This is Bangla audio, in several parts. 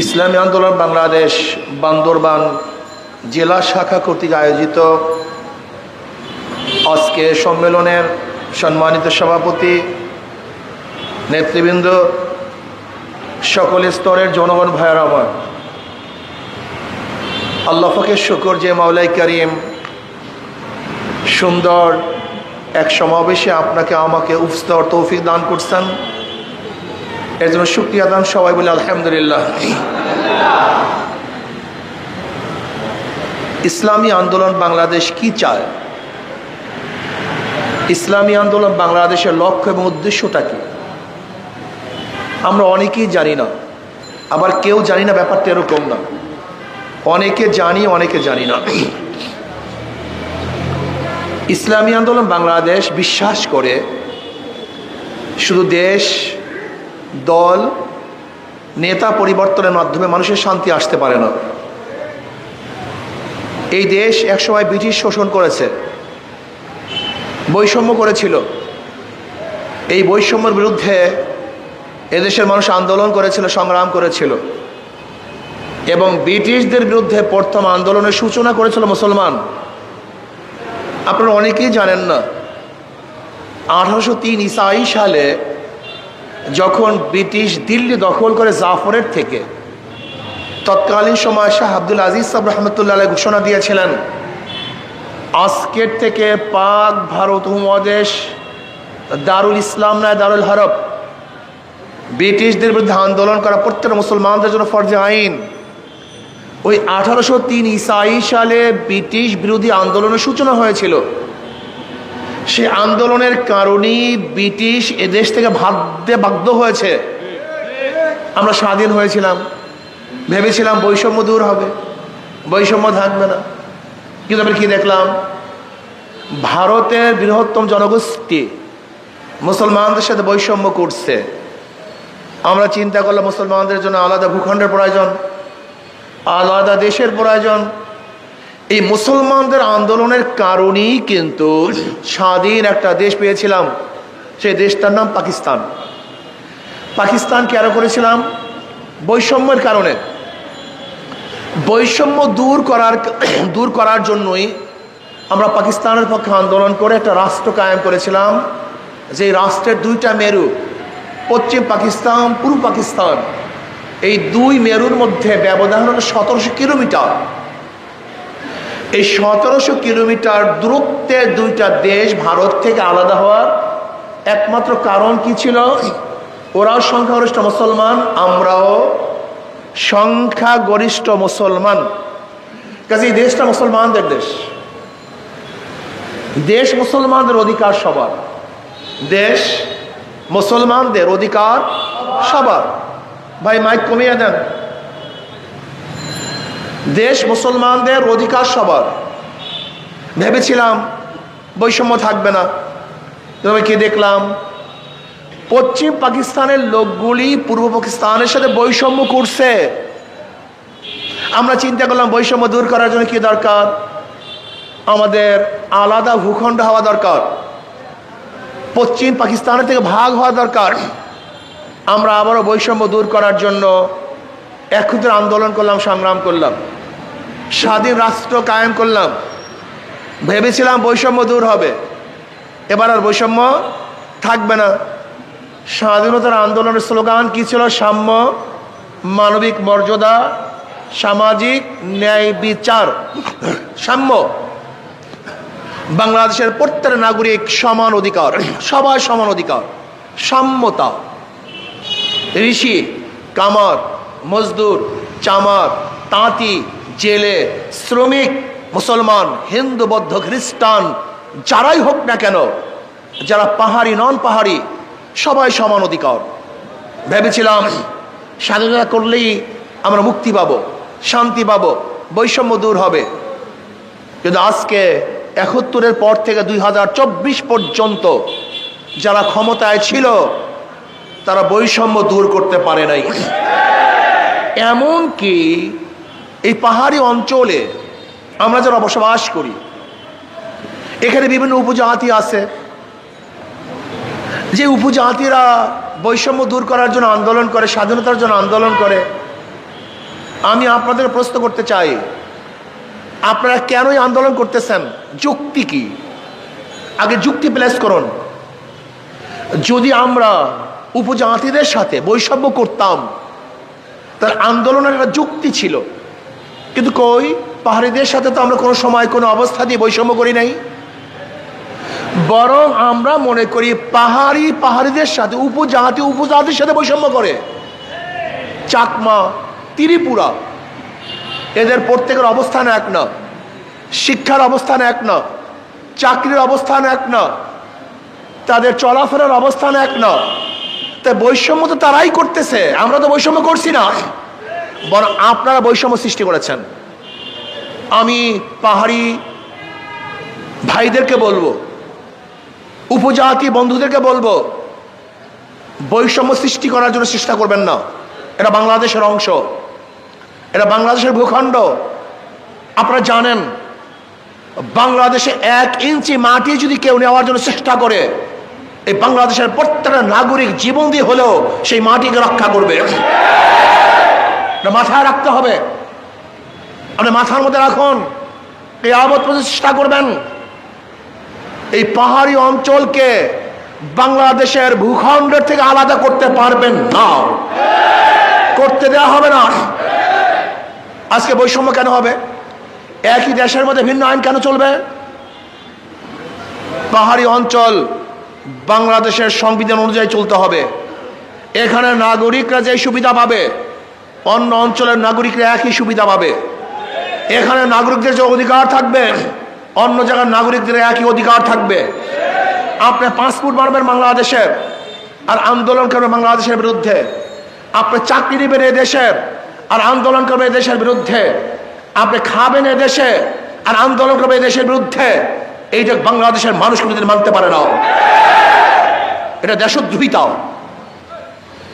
ইসলামী আন্দোলন বাংলাদেশ বান্দরবান জেলা শাখা কর্তৃক আয়োজিত আজকে সম্মেলনের সম্মানিত সভাপতি, নেতৃবৃন্দ, সকল স্তরের জনগণ ভাইয়েরা আমার, আল্লাহ পাকের শুকর যে মাওলাই করিম সুন্দর এক সমাবেশে আপনাকে আমাকে উপস্থিত তৌফিক দান করছেন, এর জন্য শুকরিয়া দান সবাই বলে আলহামদুলিল্লাহ। ইসলামী আন্দোলন বাংলাদেশ কি চায়? ইসলামী আন্দোলন বাংলাদেশের লক্ষ্য এবং উদ্দেশ্যটা কি আমরা অনেকেই জানি না, আবার কেউ জানি না, ব্যাপারটা এরকম না। অনেকে জানি, অনেকে জানি না। ইসলামী আন্দোলন বাংলাদেশ বিশ্বাস করে শুধু দেশ, দল, নেতা পরিবর্তনের মাধ্যমে মানুষের শান্তি আসতে পারে না। এই দেশ একসময় ব্রিটিশ শোষণ করেছে, বৈষম্য করেছিল। এই বৈষম্যের বিরুদ্ধে এদেশের মানুষ আন্দোলন করেছিল, সংগ্রাম করেছিল, এবং ব্রিটিশদের বিরুদ্ধে প্রথম আন্দোলনের সূচনা করেছিল মুসলমান। আপনারা অনেকেই জানেন না, 1803 ঈসাই সালে যখন ব্রিটিশ দিল্লি দখল করে জাফরের থেকে, তৎকালীন সময় শাহ আব্দুল আজিজ সাহেব রহমতুল্লাহ আলাইহি ঘোষণা দিয়েছিলেন, আজকের থেকে পাক ভারত উপমহাদেশ দারুল ইসলাম নয়, দারুল হরব। ব্রিটিশদের বিরুদ্ধে আন্দোলন করা প্রত্যেকটা মুসলমানদের জন্য ফরজে আইন। ওই 1803 ঈসাই সালে ব্রিটিশ বিরোধী আন্দোলনের সূচনা হয়েছিল। সে আন্দোলনের কারণেই ব্রিটিশ এদেশ থেকে ভাগতে বাধ্য হয়েছে। আমরা স্বাধীন হয়েছিলাম, ভেবেছিলাম বৈষম্য দূর হবে, বৈষম্য থাকবে না, কিন্তু আমরা কি দেখলাম? ভারতের বৃহত্তম জনগোষ্ঠী মুসলমানদের সাথে বৈষম্য করছে। আমরা চিন্তা করলাম মুসলমানদের জন্য আলাদা ভূখণ্ডের প্রয়োজন, আলাদা দেশের প্রয়োজন। এই মুসলমানদের আন্দোলনের কারণেই কিন্তু স্বাধীন একটা দেশ পেয়েছিলাম। সেই দেশটার নাম পাকিস্তান। পাকিস্তান কেন করেছিলাম? বৈষম্যের কারণে। বৈষম্য দূর করার জন্যই আমরা পাকিস্তানের পক্ষে আন্দোলন করে একটা রাষ্ট্র কায়েম করেছিলাম, যে রাষ্ট্রের দুইটা মেরু, পশ্চিম পাকিস্তান, পূর্ব পাকিস্তান। এই দুই মেরুর মধ্যে ব্যবধান হলো 1700 কিলোমিটার। এই 1700 কিলোমিটার দূরত্বে দুইটা দেশ ভারত থেকে আলাদা হওয়ার একমাত্র কারণ কি ছিল? ওরাও সংখ্যাগরিষ্ঠ মুসলমান, আমরাও সংখ্যাগরিষ্ঠ মুসলমান। কাজে এই দেশটা মুসলমানদের দেশ। দেশ মুসলমানদের অধিকার সবার, দেশ মুসলমানদের অধিকার সবার। ভাই মাইক কমিয়ে দেন। দেশ মুসলমানদের অধিকার সবার। ভেবেছিলাম বৈষম্য থাকবে না, তবে কি দেখলাম? পশ্চিম পাকিস্তানের লোকগুলি পূর্ব পাকিস্তানের সাথে বৈষম্য করছে। আমরা চিন্তা করলাম বৈষম্য দূর করার জন্য কি দরকার? আমাদের আলাদা ভূখণ্ড হওয়া দরকার, পশ্চিম পাকিস্তানের থেকে ভাগ হওয়া দরকার। আমরা আবারও বৈষম্য দূর করার জন্য একত্রে আন্দোলন করলাম, সংগ্রাম করলাম, স্বাধীন রাষ্ট্র কায়েম করলাম। ভেবেছিলাম বৈষম্য দূর হবে, এবার আর বৈষম্য থাকবে না। স্বাধীনতার আন্দোলনের স্লোগান কি ছিল? সাম্য, মানবিক মর্যাদা, সামাজিক ন্যায় বিচার। সাম্য, বাংলাদেশের প্রত্যেক নাগরিক সমান অধিকার, সবাই সমান অধিকার। সাম্যতা, ঋষি, কামার, মজদুর, চামার, তাঁতি, জেলে, শ্রমিক, মুসলমান, হিন্দু, বৌদ্ধ, খ্রিস্টান, যারাই হোক না কেন, যারা পাহাড়ি নন পাহাড়ি, সবাই সমান অধিকার। ভেবেছিলাম স্বাধীনতা করলেই আমরা মুক্তি পাবো, শান্তি পাবো, বৈষম্য দূর হবে। কিন্তু আজকে 71-এর পর থেকে 2024 পর্যন্ত যারা ক্ষমতায় ছিল তারা বৈষম্য দূর করতে পারে নাই। এমনকি এই পাহাড়ি অঞ্চলে আমরা যারা বসবাস করি, এখানে বিভিন্ন উপজাতি আছে, যে উপজাতিরা বৈষম্য দূর করার জন্য আন্দোলন করে, স্বাধীনতার জন্য আন্দোলন করে। আমি আপনাদের প্রশ্ন করতে চাই, আপনারা কেনই আন্দোলন করতেছেন? যুক্তি কি? আগে যুক্তি প্লেস করুন। যদি আমরা উপজাতিদের সাথে বৈষম্য করতাম তার আন্দোলনের একটা যুক্তি ছিল, কিন্তু কই, পাহাড়িদের সাথে তো আমরা কোনো সময় কোনো অবস্থা দিয়ে বৈষম্য করি নাই। বরং আমরা মনে করি পাহাড়িদের সাথে উপজাতির সাথে বৈষম্য করে। চাকমা, ত্রিপুরা, এদের প্রত্যেকের অবস্থান এক না, শিক্ষার অবস্থান এক না, চাকরির অবস্থান এক না, তাদের চলাফেরার অবস্থান এক না। তাই বৈষম্য তো তারাই করতেছে, আমরা তো বৈষম্য করছি না, বরং আপনারা বৈষম্য সৃষ্টি করেছেন। আমি পাহাড়ি ভাইদেরকে বলবো, উপজাতি বন্ধুদেরকে বলবো, বৈষম্য সৃষ্টি করার জন্য চেষ্টা করবেন না। এটা বাংলাদেশের অংশ, এটা বাংলাদেশের ভূখণ্ড। আপনারা জানেন, বাংলাদেশে 1 ইঞ্চি মাটি যদি কেউ নেওয়ার জন্য চেষ্টা করে, এই বাংলাদেশের প্রত্যেকটা নাগরিক জীবন দিয়ে হলেও সেই মাটিকে রক্ষা করবে। মাথায় রাখতে হবে, আপনি মাথার মধ্যে রাখুন। এই আবদ চেষ্টা করবেন এই পাহাড়ি অঞ্চলকে বাংলাদেশের ভূখণ্ডের থেকে আলাদা করতে পারবেন না, করতে দেওয়া হবে না। আজকে বৈষম্য কেন হবে? একই দেশের মধ্যে ভিন্ন আইন কেন চলবে? পাহাড়ি অঞ্চল বাংলাদেশের সংবিধান অনুযায়ী চলতে হবে। এখানে নাগরিকরা যে সুবিধা পাবে, অন্য অঞ্চলের নাগরিকরা একই সুবিধা পাবে। এখানে নাগরিকদের যে অধিকার থাকবে, অন্য জায়গার নাগরিকদের একই অধিকার থাকবে। আপনি পাসপোর্ট বানাবেন বাংলাদেশের আর আন্দোলন করবেন বাংলাদেশের বিরুদ্ধে, আপনি চাকরি নেবেন এ দেশের আর আন্দোলন করবেন এ দেশের বিরুদ্ধে, আপনি খাবেন এ দেশে আর আন্দোলন করবেন এ দেশের বিরুদ্ধে। এইটা বাংলাদেশের মানুষ কোনোদিন মানতে পারে না। এটা দেশদ্রোহিতা,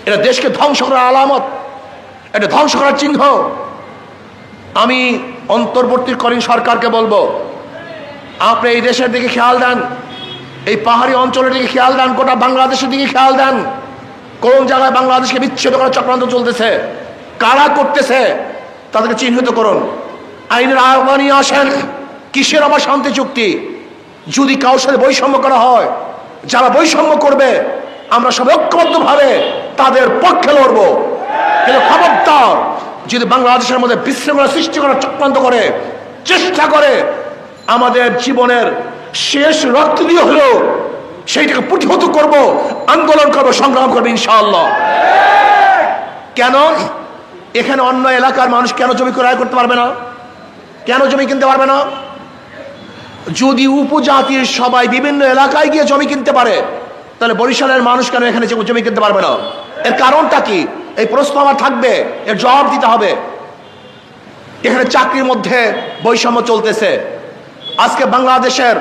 এটা দেশকে ধ্বংস করার আলামত, এটা ধ্বংস করার চিহ্ন। আমি অন্তর্বর্তীকালীন সরকারকে বলবো, আপনি এই দেশের দিকে খেয়াল দেন, এই পাহাড়ি অঞ্চলের দিকে খেয়াল দেন, গোটা বাংলাদেশের দিকে খেয়াল দেন। কোন জায়গায় বাংলাদেশকে বিচ্ছেদ করার চক্রান্ত চলতেছে, কারা করতেছে, তাদেরকে চিহ্নিত করুন, আইনের আওতায় নিয়ে আসেন। কিসের আবার শান্তি চুক্তি? যদি কারোর সাথে বৈষম্য করা হয়, যারা বৈষম্য করবে আমরা সব ঐক্যবদ্ধভাবে তাদের পক্ষে লড়ব। কিন্তু খবরদার, যদি বাংলাদেশের মধ্যে বিশৃঙ্খলা সৃষ্টি করার চক্রান্ত করে, চেষ্টা করে, আমাদের জীবনের শেষ রক্ত দিয়ে হলেও সেইটাকে প্রতিহত করব, আন্দোলন করব, সংগ্রাম করবো ইনশাআল্লাহ। কেন এখানে অন্য এলাকার মানুষ কেন জমি ক্রয় করতে পারবে না? কেন জমি কিনতে পারবে না? যদি উপজাতির সবাই বিভিন্ন এলাকায় গিয়ে জমি কিনতে পারে, তাহলে বরিশালের মানুষ কেন এখানে জমি কিনতে পারবে না? এর কারণটা কি? এই প্রশ্ন আমার থাকবে, এর জবাব দিতে হবে। এখানে চাকরির মধ্যে বৈষম্য চলতেছে। আজকে বাংলাদেশের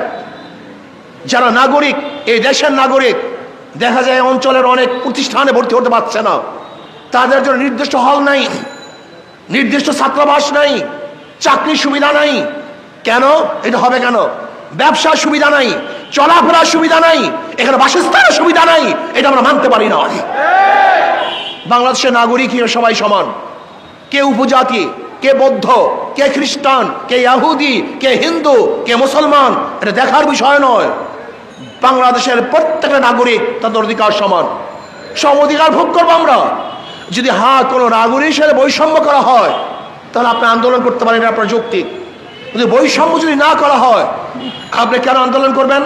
যারা নাগরিক, এই দেশের নাগরিক, দেখা যায় অঞ্চলের অনেক প্রতিষ্ঠানে ভর্তি হতে পারছে না। তাদের জন্য নির্দিষ্ট হল নাই, নির্দিষ্ট ছাত্রাবাস নাই, চাকরির সুবিধা নাই। কেন এটা হবে? কেন ব্যবসার সুবিধা নাই, চলাফেরার সুবিধা নাই, এখানে বাসস্থানের সুবিধা নাই? এটা আমরা মানতে পারি না। বাংলাদেশের নাগরিক সবাই সমান, কে উপজাতি, কে বৌদ্ধ, কে খ্রিস্টান, কে ইহুদি, কে হিন্দু, কে মুসলমান, এটা দেখার বিষয় নয়। বাংলাদেশের প্রত্যেকটা নাগরিক তাদের অধিকার সমান, সব অধিকার ভোগ করবো আমরা। যদি কোনো নাগরিক হিসেবে বৈষম্য করা হয়, তাহলে আপনি আন্দোলন করতে পারেন, আপনার যৌক্তিক। যদি বৈষম্য যদি না করা হয়, আপনি কেন আন্দোলন করবেন?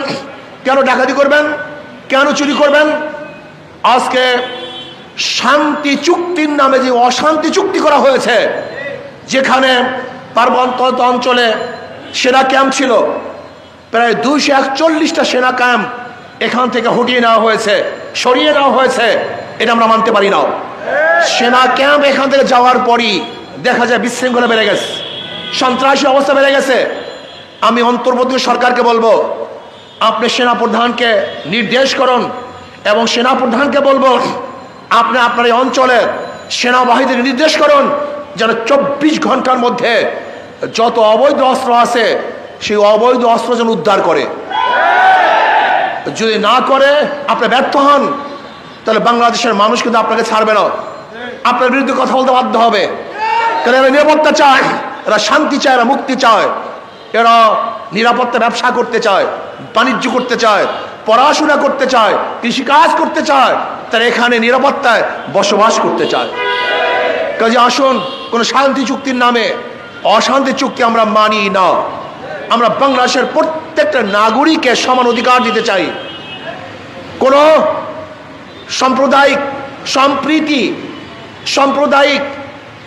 কেন ডাকাতি করবেন? কেন চুরি করবেন? আজকে শান্তি চুক্তির নামে যে অশান্তি চুক্তি করা হয়েছে, যেখানে পার্বত্য অঞ্চলে সেনা ক্যাম্প ছিল, প্রায় 241টা সেনা ক্যাম্প এখান থেকে হটিয়ে নেওয়া হয়েছে, সরিয়ে নেওয়া হয়েছে। এটা আমরা মানতে পারি না। সেনা ক্যাম্প এখান থেকে যাওয়ার পরই দেখা যায় বিশৃঙ্খলা বেড়ে গেছে, সন্ত্রাসী অবস্থা বেড়ে গেছে। আমি অন্তর্বর্তী সরকারকে বলবো, আপনি সেনাপ্রধানকে নির্দেশ করুন এবং সেনাপ্রধানকে বলবো, আপনি আপনার এই অঞ্চলে সেনাবাহিনীর নির্দেশ করুন যেন 24 ঘন্টার মধ্যে যত অবৈধ অস্ত্র আছে সেই অবৈধ অস্ত্র যেন উদ্ধার করে। যদি না করে, আপনি ব্যর্থ হন, তাহলে বাংলাদেশের মানুষ কিন্তু আপনাকে ছাড়বে না, আপনার বিরুদ্ধে কথা বলতে বাধ্য হবে। কারণ এরা নিরাপত্তা চায়, এরা শান্তি চায়, এরা মুক্তি চায়, এরা নিরাপত্তা ব্যবসা করতে চায়, বাণিজ্য করতে চায়, পড়াশোনা করতে চায়, কৃষিকাজ করতে চায়, তারা এখানে নিরাপত্তায় বসবাস করতে চায়। কাজে আসুন, কোন শান্তি চুক্তির নামে অশান্তি চুক্তি আমরা মানি না। আমরা বাংলাদেশের প্রত্যেকটা নাগরিককে সমান অধিকার দিতে চাই। কোন সাম্প্রদায়িক সম্প্রীতি, সাম্প্রদায়িক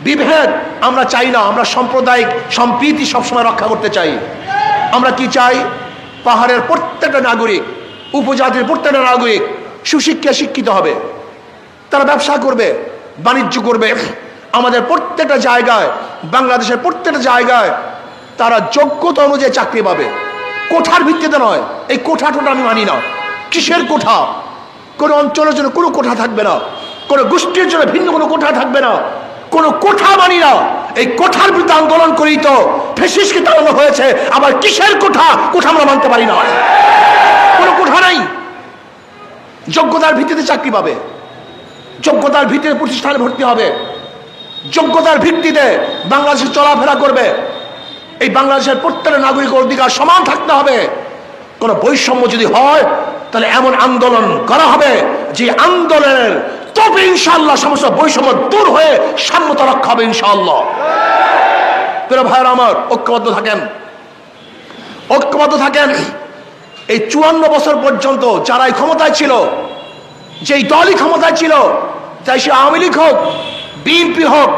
বিভেদ আমরা চাই না। আমরা সাম্প্রদায়িক সম্প্রীতি সবসময় রক্ষা করতে চাই। আমরা কি চাই? পাহাড়ের প্রত্যেকটা নাগরিক, উপজাতির প্রত্যেকটা নাগরিক সুশিক্ষা শিক্ষিত হবে, তারা ব্যবসা করবে, বাণিজ্য করবে। আমাদের প্রত্যেকটা জায়গায়, বাংলাদেশের প্রত্যেকটা জায়গায় তারা যোগ্যতা অনুযায়ী চাকরি পাবে, কোঠার ভিত্তিতে নয়। এই কোঠা টোটা আমি মানি না। কিসের কোঠা? কোনো অঞ্চলের জন্য কোনো কোঠা থাকবে না, কোনো গোষ্ঠীর জন্য ভিন্ন কোনো কোঠা থাকবে না, কোনো কোঠা মানি না। এই কোঠার বিরুদ্ধে আন্দোলন করেই তো ফ্যাসিস্টকে তাড়ানো হয়েছে। আবার কিসের কোঠা? কোঠা আমরা মানতে পারি না। কোনো কোঠা নাই। যোগ্যতার ভিত্তিতে চাকরি পাবে, যোগ্যতার ভিত্তিতে প্রতিষ্ঠানে ভর্তি হবে, যোগ্যতার ভিত্তিতে বাংলাদেশে চলাফেরা করবে। এই বাংলাদেশের প্রত্যেকটা নাগরিকের অধিকার সমান থাকতে হবে। কোনো বৈষম্য যদি হয় তাহলে এমন আন্দোলন করা হবে যে আন্দোলনের তবে ইনশাআল্লাহ সমস্ত বৈষম্য দূর হয়ে সাম্যতা রক্ষা হবে ইনশাআল্লাহ। প্রিয় ভাইয়েরা আমার, ঐক্যবদ্ধ থাকেন, ঐক্যবদ্ধ থাকেন। এই 54 বছর পর্যন্ত যারাই ক্ষমতায় ছিল, যেই দলই ক্ষমতায় ছিল, চাই সে আওয়ামী লীগ হোক, বিএনপি হোক,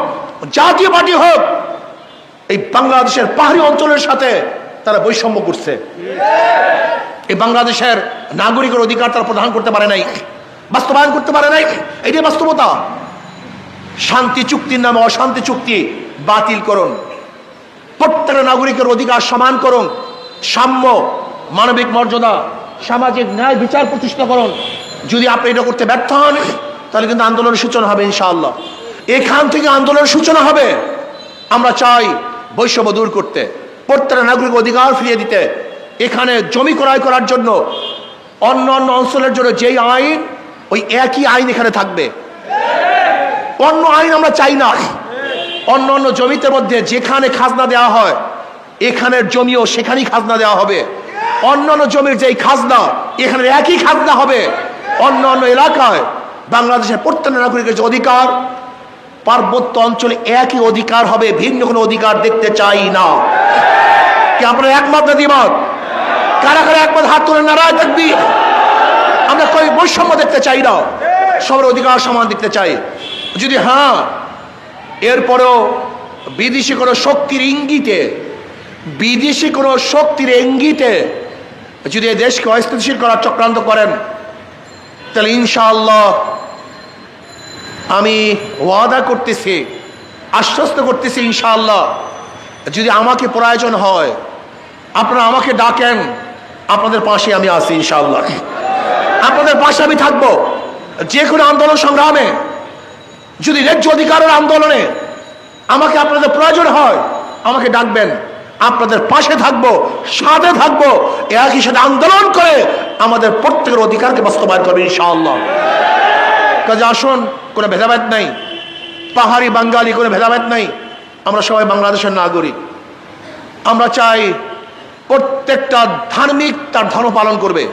জাতীয় পার্টি হোক, এই বাংলাদেশের পাহাড়ি অঞ্চলের সাথে তারা বৈষম্য করছে। এই বাংলাদেশের নাগরিকের অধিকার তারা প্রদান করতে পারে নাই, বাস্তবায়ন করতে পারে নাই। এটাই বাস্তবতা। শান্তি চুক্তির নামে অশান্তি চুক্তি বাতিল করুন, প্রত্যেকটা নাগরিকের অধিকার সমান করুন, সাম্য, মানবিক মর্যাদা, সামাজিক ন্যায় বিচার প্রতিষ্ঠা করুন। যদি আপনি এটা করতে ব্যর্থ হন তাহলে কিন্তু আন্দোলনের সূচনা হবে ইনশাআল্লাহ। এখান থেকে আন্দোলনের সূচনা হবে। আমরা চাই বৈষম্য দূর করতে, প্রত্যেকটা নাগরিক অধিকার ফিরিয়ে দিতে। এখানে জমি ক্রয় করার জন্য অন্য অন্য অঞ্চলের জন্য যেই আইন, ওই একই আইন এখানে থাকবে। অন্য আইন আমরা চাই না। অন্য অন্য জমিতে মধ্যে যেখানে খাজনা দেওয়া হয়, এখানের জমিও সেখানেই খাজনা দেওয়া হবে। অন্য অন্য জমির যেই খাজনা, এখানে একই খাজনা হবে। অন্য অন্য এলাকায় বাংলাদেশের প্রত্যেকটা নাগরিকের যে অধিকার, পার্বত্য অঞ্চলে একই অধিকার হবে, ভিন্ন কোনো অধিকার দেখতে চাই না। কি আপনারা একমত না দ্বিমত? কারা কারা একমত? হাত তুলে নারায় তাকবীর। আমরা কই বৈষম্য দেখতে চাই না, সবার অধিকার সমান দেখতে চাই। যদি হ্যাঁ এরপরেও বিদেশি কোনো শক্তির ইঙ্গিতে, বিদেশি কোনো শক্তির ইঙ্গিতে যদি এই দেশকে অস্থিতিশীল করার চক্রান্ত করেন, তাহলে ইনশাআল্লাহ আমি ওয়াদা করতেছি, আশ্বস্ত করতেছি, ইনশাআল্লাহ যদি আমাকে প্রয়োজন হয়, আপনারা আমাকে ডাকেন, আপনাদের পাশে আমি আছি ইনশাআল্লাহ। আপনাদের পাশে আমি থাকবো। যে কোনো আন্দোলন সংগ্রামে, যদি ন্যায্য অধিকারের আন্দোলনে আমাকে আপনাদের প্রয়োজন হয়, আমাকে ডাকবেন, আপনাদের পাশে থাকবো, সাথে থাকবো। একই সাথে আন্দোলন করে আমাদের প্রত্যেকের অধিকারকে বাস্তবায়ন করবে ইনশাআল্লাহ। কাজে আসুন, কোনো ভেদাভেদ নাই, পাহাড়ি বাঙালি কোনো ভেদাভেদ নাই। আমরা সবাই বাংলাদেশের নাগরিক। আমরা চাই প্রত্যেকটা ধার্মিক তার ধর্ম পালন করবে,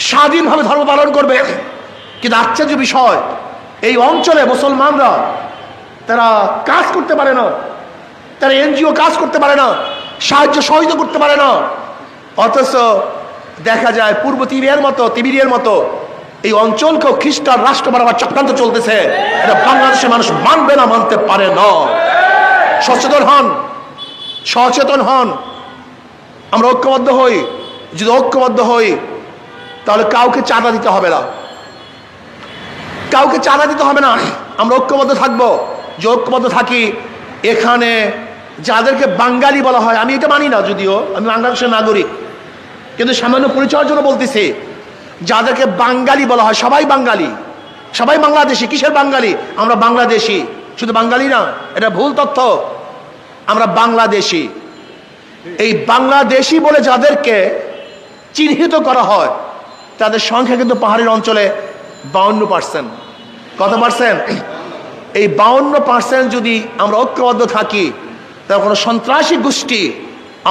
স্বাধীনভাবে ধর্ম পালন করবে। কিন্তু আশ্চর্য বিষয়, এই অঞ্চলে মুসলমানরা তারা কাজ করতে পারে না, তারা এনজিও কাজ করতে পারে না, সাহায্য সহযোগিতা করতে পারে না। অথচ দেখা যায় পূর্ব তিবিরের মতো এই অঞ্চলকেও খ্রিস্টান রাষ্ট্র বানাবার চক্রান্ত চলতেছে। এটা বাংলাদেশের মানুষ মানবে না, মানতে পারে না। সচেতন হন, সচেতন হন। আমরা ঐক্যবদ্ধ হই। যদি ঐক্যবদ্ধ হই তাহলে কাউকে চাঁদা দিতে হবে না, কাউকে চাঁদা দিতে হবে না। আমরা ঐক্যবদ্ধ থাকবো। যে ঐক্যবদ্ধ থাকি, এখানে যাদেরকে বাঙালি বলা হয়, আমি এটা মানি না, যদিও আমি বাংলাদেশের নাগরিক, কিন্তু সামান্য পরিচয়ের জন্য বলতেছি, যাদেরকে বাঙালি বলা হয়, সবাই বাঙালি, সবাই বাংলাদেশি। কিসের বাঙালি? আমরা বাংলাদেশি। শুধু বাঙালি না, এটা ভুল তথ্য। আমরা বাংলাদেশি। এই বাংলাদেশি বলে যাদেরকে চিহ্নিত করা হয়, তাদের সংখ্যা কিন্তু পাহাড়ের অঞ্চলে 52%। কত পার্সেন্ট? এই 52% যদি আমরা ঐক্যবদ্ধ থাকি, তাহলে কোনো সন্ত্রাসী গোষ্ঠী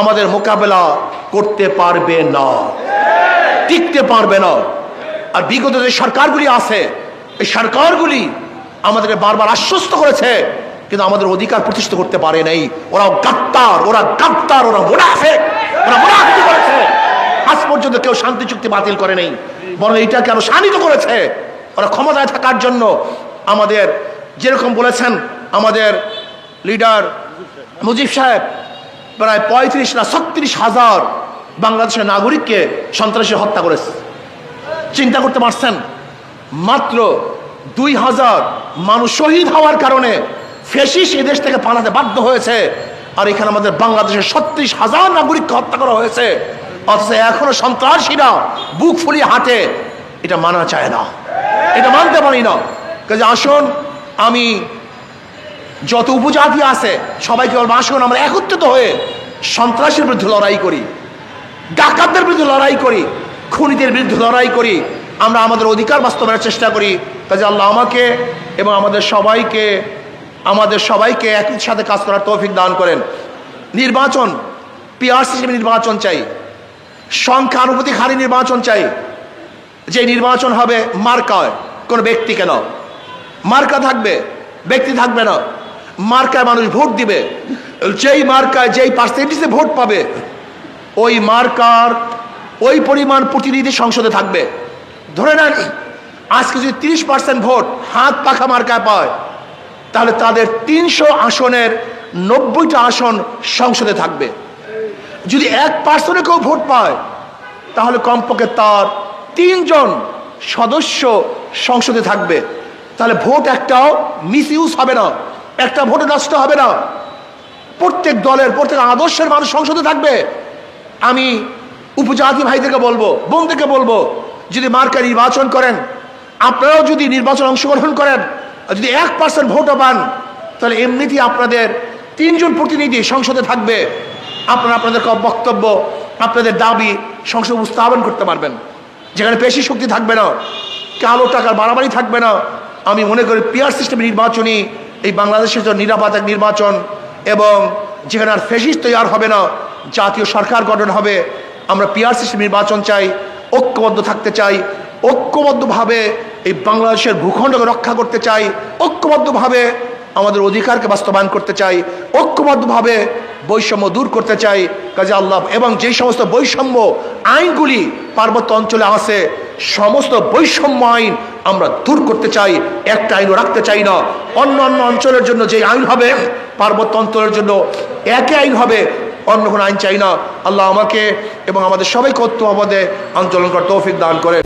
আমাদের মোকাবেলা করতে পারবে না, টিকতে পারবে না। আর বিগত যে সরকারগুলি আছে, এই সরকারগুলি আমাদেরকে বারবার আশ্বস্ত করেছে, কিন্তু আমাদের অধিকার প্রতিষ্ঠিত করতে পারে নাই। ওরা গাদ্দার, ওরা মুনাফিক, ওরা মুনাফিকি করেছে। আজ পর্যন্ত কেউ শান্তি চুক্তি বাতিল করে নেই, বরং এটাকে আরো শানিত করেছে। ওরা ক্ষমতায় থাকার জন্য আমাদের যেরকম বলেছেন আমাদের লিডার মুজিব সাহেব, প্রায় 35 না 36 হাজার বাংলাদেশের নাগরিককে সন্ত্রাসী হত্যা করেছে। চিন্তা করতে পারছেন? মাত্র 2000 মানুষ শহীদ হওয়ার কারণে ফ্যাসিস্ট এই দেশ থেকে পালাতে বাধ্য হয়েছে। আর এখানে আমাদের বাংলাদেশের 36,000 নাগরিককে হত্যা করা হয়েছে, অথচ এখনো সন্ত্রাসীরা বুক ফুলিয়ে হাঁটে। এটা মানা চায় না, এটা মানতে পারি না। কাজে আসুন, আমি যত উপজাতি আছে সবাইকে বলবো, আসুন আমরা একত্রিত হয়ে সন্ত্রাসের বিরুদ্ধে লড়াই করি, ডাকাতদের বিরুদ্ধে লড়াই করি, খুনিদের বিরুদ্ধে লড়াই করি, আমরা আমাদের অধিকার বাস্তবায়নের চেষ্টা করি। কাজে আল্লাহ আমাকে এবং আমাদের সবাইকে একই সাথে কাজ করার তৌফিক দান করেন। নির্বাচন পিআর সিস্টেমে নির্বাচন চাই, সংখ্যানুপাতিক হারে নির্বাচন চাই। যে নির্বাচন হবে মার্কায়, কোনো ব্যক্তি কেন, মার্কা থাকবে, ব্যক্তি থাকবে না। মার্কায় মানুষ ভোট দিবে, যেই মার্কায় যেই পার্সেন্টেজে ভোট পাবে ওই মার্কার ওই পরিমাণ প্রতিনিধি সংসদে থাকবে। ধরে নেন আজকে যদি 30% ভোট হাত পাখা মার্কায় পায়, তাহলে তাদের 300 আসনের 90টা আসন সংসদে থাকবে। যদি 1% কেউ ভোট পায়, তাহলে কমপক্ষে তার 3 জন সদস্য সংসদে থাকবে। তাহলে ভোট একটাও মিস ইউজ হবে না, একটা ভোটে নষ্ট হবে না। প্রত্যেক দলের প্রত্যেক আদর্শের মানুষ সংসদে থাকবে। আমি উপজাতি ভাইদেরকে বলবো, বোনদেরকে বলবো, যদি মার্কা নির্বাচন করেন, আপনারাও যদি নির্বাচন অংশগ্রহণ করেন, যদি 1% ভোটও পান, তাহলে এমনিতেই আপনাদের 3 জন প্রতিনিধি সংসদে থাকবে। আপনারা আপনাদের বক্তব্য, আপনাদের দাবি সংসদে উপস্থাপন করতে পারবেন, যেখানে পেশি শক্তি থাকবে না, কালো টাকার বাড়াবাড়ি থাকবে না। আমি মনে করি পিআর সিস্টেমের নির্বাচনই এই বাংলাদেশের জন্য নিরাপদ এক নির্বাচন, এবং যেখানে আর ফ্যাসিস্ট তৈরি হবে না, জাতীয় সরকার গঠন হবে। আমরা পিআর সিস্টেম নির্বাচন চাই, ঐক্যবদ্ধ থাকতে চাই, ঐক্যবদ্ধভাবে এই বাংলাদেশের ভূখণ্ডকে রক্ষা করতে চাই, ঐক্যবদ্ধভাবে আমাদের অধিকারকে বাস্তবায়ন করতে চাই, ঐক্যবদ্ধভাবে বৈষম্য দূর করতে চাই। কাজে আল্লাহ এবং যে সমস্ত বৈষম্য আইনগুলি পার্বত্য অঞ্চলে আছে, সমস্ত বৈষম্য আইন আমরা দূর করতে চাই, একটা আইনও রাখতে চাই না। অন্য অঞ্চলের জন্য যে আইন হবে, পার্বত্য অঞ্চলের জন্য একই আইন হবে, অন্য কোনো আইন চাই না। আল্লাহ আমাকে এবং আমাদের সবাইকে ঐক্যবদ্ধ আন্দোলন করার তৌফিক দান করে।